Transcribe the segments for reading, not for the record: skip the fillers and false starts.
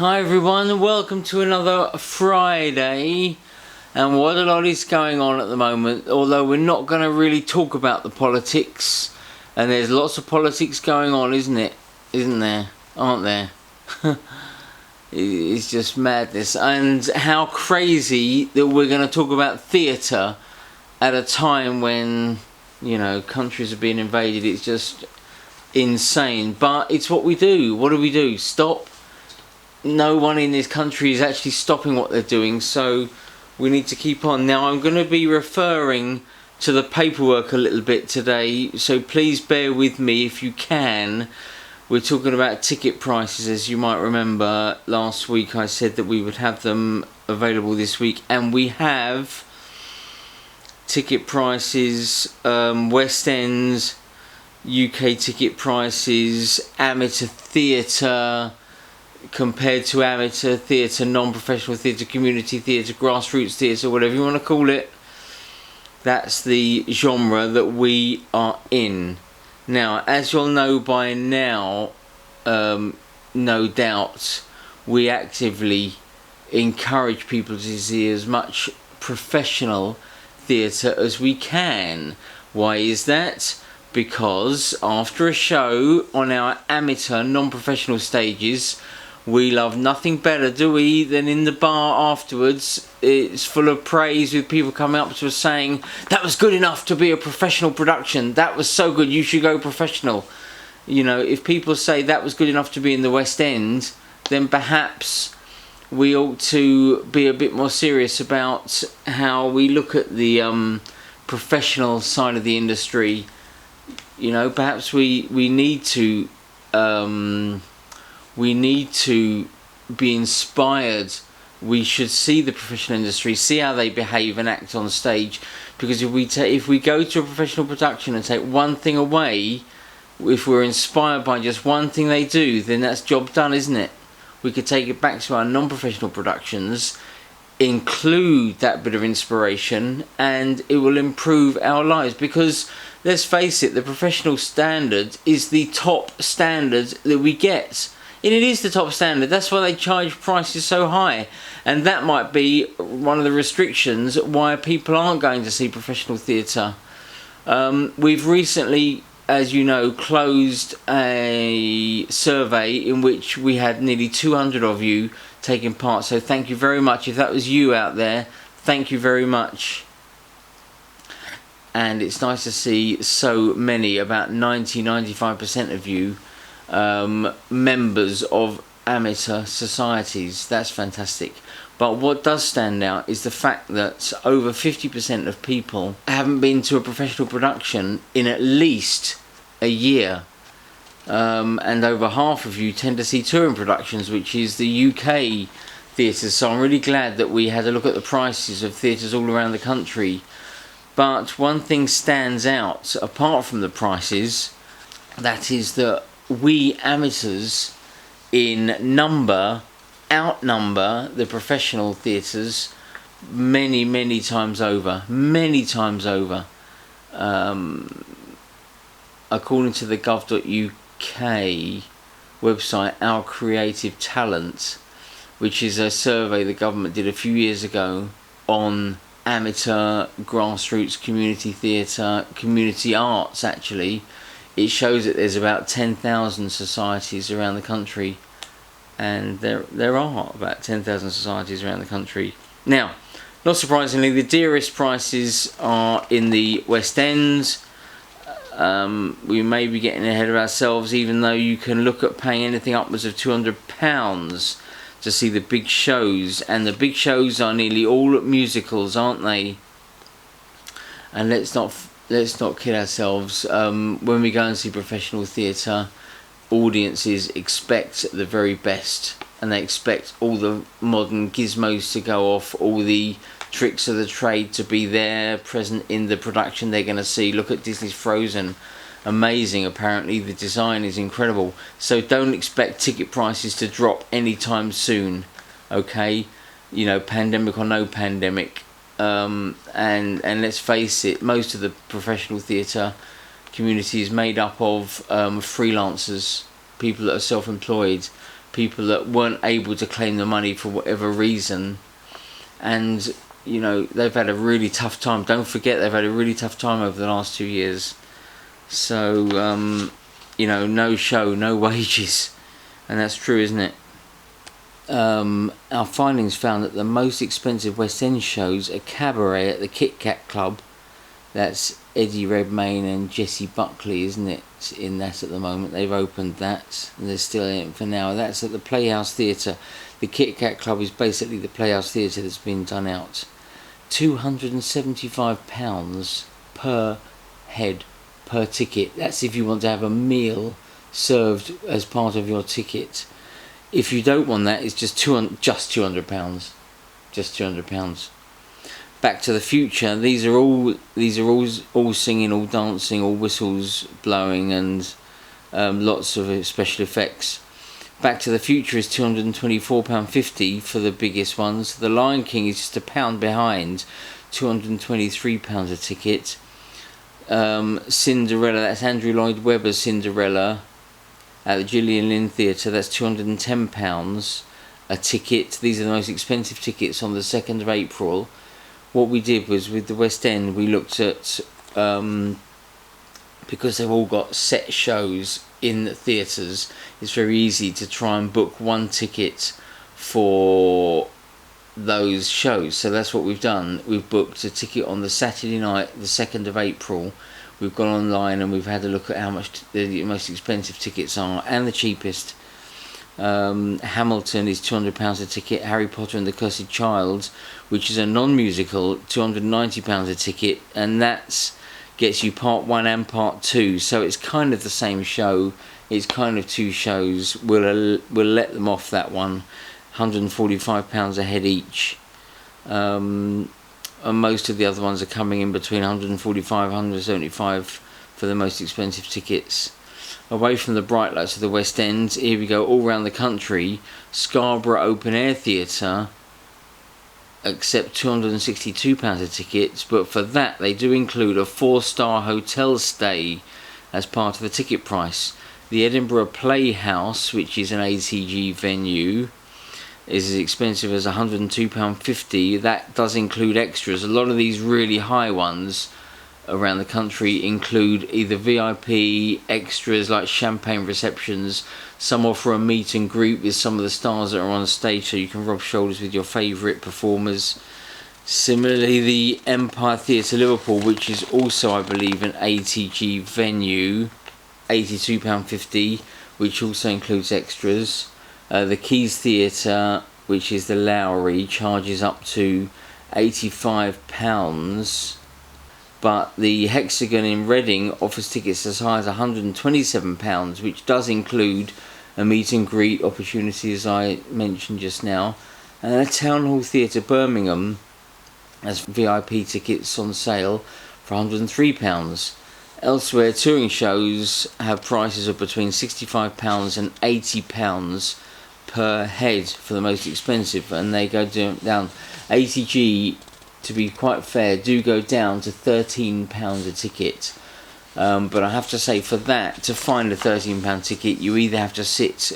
Hi everyone, welcome to another Friday. And what a lot is going on at the moment, although we're not going to really talk about the politics. And there's lots of politics going on, isn't it? Isn't there? Aren't there? It's just madness. And how crazy that we're going to talk about theatre at a time when, you know, countries are being invaded. It's just insane. But it's what we do. What do? Stop. No one in this country is actually stopping what they're doing, so we need to keep on. Now, I'm going to be referring to the paperwork a little bit today, so please bear with me if you can. We're talking about ticket prices. As you might remember, last week I said that we would have them available this week, and we have ticket prices, West End, UK ticket prices, amateur theatre, compared to amateur theatre, non-professional theatre, community theatre, grassroots theatre, whatever you want to call it. That's the genre that we are in. Now, as you'll know by now, no doubt, we actively encourage people to see as much professional theatre as we can. Why is that? Because after a show on our amateur, non-professional stages, we love nothing better, do we, than in the bar afterwards. It's full of praise with people coming up to us saying, that was good enough to be a professional production. That was so good, you should go professional. You know, if people say that was good enough to be in the West End, then perhaps we ought to be a bit more serious about how we look at the professional side of the industry. You know, perhaps we need to be inspired. We should see the professional industry, see how they behave and act on stage. Because if we go to a professional production and take one thing away, if we're inspired by just one thing they do, then that's job done, isn't it? We could take it back to our non-professional productions, include that bit of inspiration, and it will improve our lives. Because let's face it, the professional standard is the top standard that we get. And it is the top standard. That's why they charge prices so high. And that might be one of the restrictions why people aren't going to see professional theatre. We've recently, as you know, closed a survey in which we had nearly 200 of you taking part. So thank you very much. If that was you out there, thank you very much. And it's nice to see so many, about 90-95% of you, members of amateur societies. That's fantastic. But what does stand out is the fact that over 50% of people haven't been to a professional production in at least a year. And over half of you tend to see touring productions, which is the UK theatres. So I'm really glad that we had a look at the prices of theatres all around the country. But one thing stands out, apart from the prices, that is that we amateurs in number outnumber the professional theatres many times over. According to the gov.uk website, Our Creative Talent, which is a survey the government did a few years ago on amateur, grassroots, community theatre, community arts actually, it shows that there's about 10,000 societies around the country, and there are about 10,000 societies around the country. Now, not surprisingly, the dearest prices are in the West End. We may be getting ahead of ourselves, even though you can look at paying anything upwards of £200 to see the big shows, and the big shows are nearly all musicals, aren't they? And let's not kid ourselves. When we go and see professional theatre, audiences expect the very best, and they expect all the modern gizmos to go off, all the tricks of the trade to be there, present in the production they're going to see. Look at Disney's Frozen. Amazing. Apparently the design is incredible. So don't expect ticket prices to drop anytime soon. Okay, you know, pandemic or no pandemic. And let's face it, most of the professional theatre community is made up of freelancers, people that are self-employed, people that weren't able to claim the money for whatever reason, and you know, they've had a really tough time. Don't forget, they've had a really tough time over the last 2 years. So you know, no show, no wages, and that's true, isn't it? Our findings found that the most expensive West End shows are Cabaret at the Kit Kat Club. That's Eddie Redmayne and Jessie Buckley, isn't it? In that at the moment. They've opened that, and they're still in it for now. That's at the Playhouse Theatre. The Kit Kat Club is basically the Playhouse Theatre that's been done out. £275 per head, per ticket. That's if you want to have a meal served as part of your ticket. If you don't want that, it's just £200. Just £200. Back to the Future. These are all singing, all dancing, all whistles blowing, and lots of special effects. Back to the Future is £224.50 for the biggest ones. The Lion King is just £1 behind, £223 a ticket. Cinderella, that's Andrew Lloyd Webber's Cinderella at the Gillian Lynn Theatre, that's £210 a ticket. These are the most expensive tickets on the 2nd of April. What we did was, with the West End, we looked at, because they've all got set shows in the theatres, it's very easy to try and book one ticket for those shows. So that's what we've done. We've booked a ticket on the Saturday night, the 2nd of April. We've gone online and we've had a look at how much the most expensive tickets are and the cheapest. Hamilton is £200 a ticket. Harry Potter and the Cursed Child, which is a non-musical, £290 a ticket, and that gets you part 1 and part 2. So it's kind of the same show. It's kind of 2 shows. We'll let them off that one. £145 a head each. And most of the other ones are coming in between £145 and £175 for the most expensive tickets. Away from the bright lights of the West End, here we go, all around the country. Scarborough Open Air Theatre accept £262 a ticket, but for that they do include a 4-star hotel stay as part of the ticket price. The Edinburgh Playhouse, which is an ATG venue, is as expensive as £102.50. That does include extras. A lot of these really high ones around the country include either VIP extras like champagne receptions. Some offer a meet and greet with some of the stars that are on stage, so you can rub shoulders with your favourite performers. Similarly, the Empire Theatre Liverpool, which is also, I believe, an ATG venue, £82.50, which also includes extras. The Keys Theatre, which is the Lowry, charges up to £85, but the Hexagon in Reading offers tickets as high as £127, which does include a meet and greet opportunity, as I mentioned just now. And the Town Hall Theatre Birmingham has VIP tickets on sale for £103. Elsewhere, touring shows have prices of between £65 and £80 per head for the most expensive, and they go down. ATG, to be quite fair, do go down to £13 a ticket, but I have to say, for that, to find a £13 ticket, you either have to sit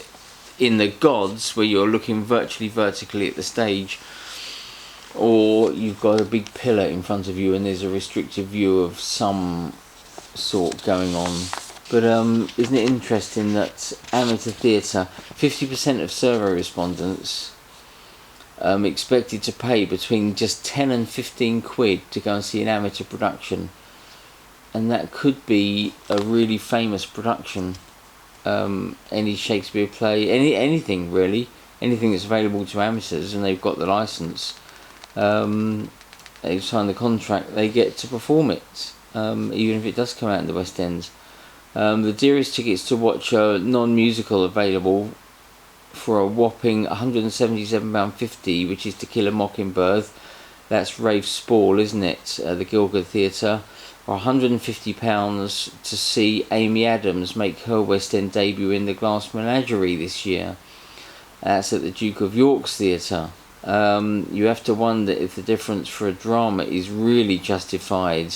in the gods where you're looking virtually vertically at the stage, or you've got a big pillar in front of you and there's a restricted view of some sort going on. But isn't it interesting that amateur theatre, 50% of survey respondents expected to pay between just 10 and 15 quid to go and see an amateur production, and that could be a really famous production. Any Shakespeare play, anything really, anything that's available to amateurs, and they've got the license, they've signed the contract, they get to perform it, even if it does come out in the West End. The dearest tickets to watch a non-musical available for a whopping £177.50, which is To Kill a Mockingbird. That's Rafe Spall, isn't it? The Gielgud Theatre. Or £150 to see Amy Adams make her West End debut in The Glass Menagerie this year. That's at the Duke of York's Theatre. You have to wonder if the difference for a drama is really justified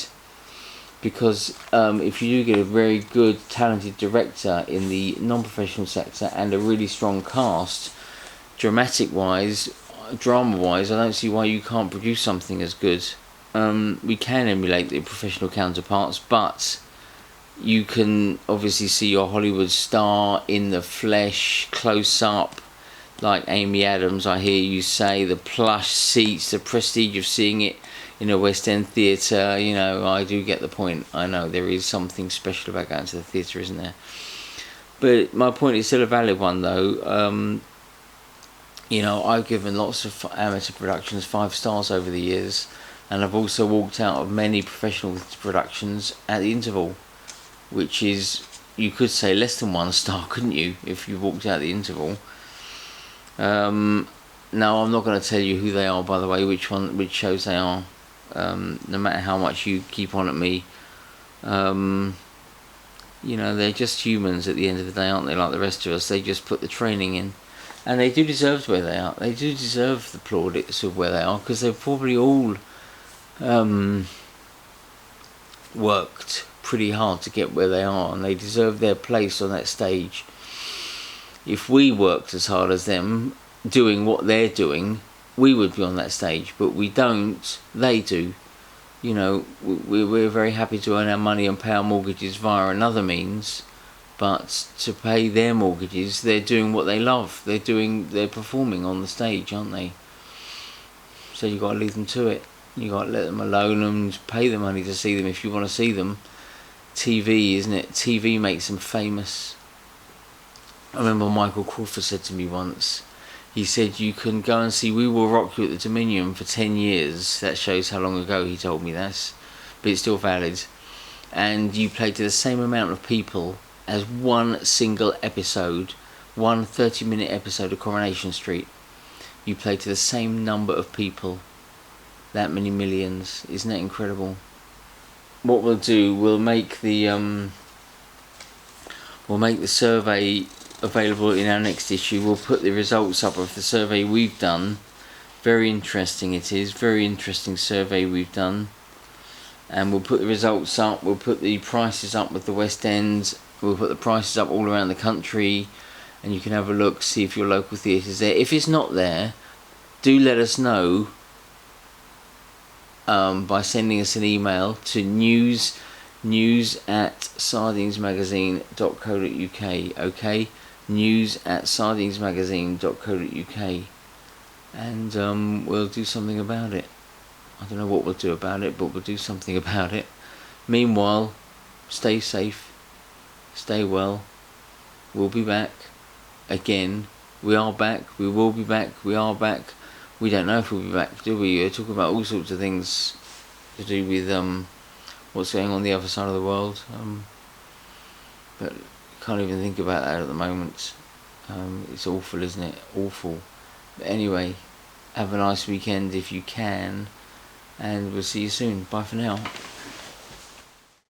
because if you do get a very good, talented director in the non-professional sector and a really strong cast, drama-wise, I don't see why you can't produce something as good. We can emulate the professional counterparts, but you can obviously see your Hollywood star in the flesh, close up, like Amy Adams. I hear you say the plush seats, the prestige of seeing it in a West End theatre. You know, I do get the point. I know there is something special about going to the theatre, isn't there? But my point is still a valid one, though. You know, I've given lots of amateur productions 5 stars over the years, and I've also walked out of many professional productions at the interval, which is, you could say, less than 1 star, couldn't you, if you walked out the interval. Now, I'm not going to tell you who they are, by the way, which shows they are, no matter how much you keep on at me. You know, they're just humans at the end of the day, aren't they, like the rest of us? They just put the training in. And they do deserve where they are. They do deserve the plaudits of where they are, because they've probably all worked pretty hard to get where they are, and they deserve their place on that stage. If we worked as hard as them, doing what they're doing, we would be on that stage, but we don't. They do. You know, we're very happy to earn our money and pay our mortgages via another means, but to pay their mortgages, they're doing what they love. They're performing on the stage, aren't they? So you got to leave them to it. You got to let them alone and pay the money to see them if you want to see them. TV, isn't it? TV makes them famous. I remember Michael Crawford said to me once, he said, you can go and see We Will Rock You at the Dominion for 10 years. That shows how long ago he told me that, but it's still valid. And you play to the same amount of people as one single episode, one 30-minute episode of Coronation Street. You play to the same number of people, that many millions. Isn't that incredible? What we'll do, we'll make the survey available in our next issue. We'll put the results up of the survey we've done. Very interesting it is, very interesting survey we've done. And we'll put the results up, we'll put the prices up with the West End, we'll put the prices up all around the country, and you can have a look, see if your local theatre's there. If it's not there, do let us know by sending us an email to news@sardinesmagazine.co.uk, okay? news@sardinesmagazine.co.uk, and we'll do something about it. I don't know what we'll do about it, but we'll do something about it. Meanwhile, stay safe, stay well. We'll be back again. We are back, we will be back, we are back. We don't know if we'll be back, do we? We're talking about all sorts of things to do with what's going on the other side of the world. But can't even think about that at the moment. It's awful, isn't it? Awful. But anyway, have a nice weekend if you can, and we'll see you soon. Bye for now.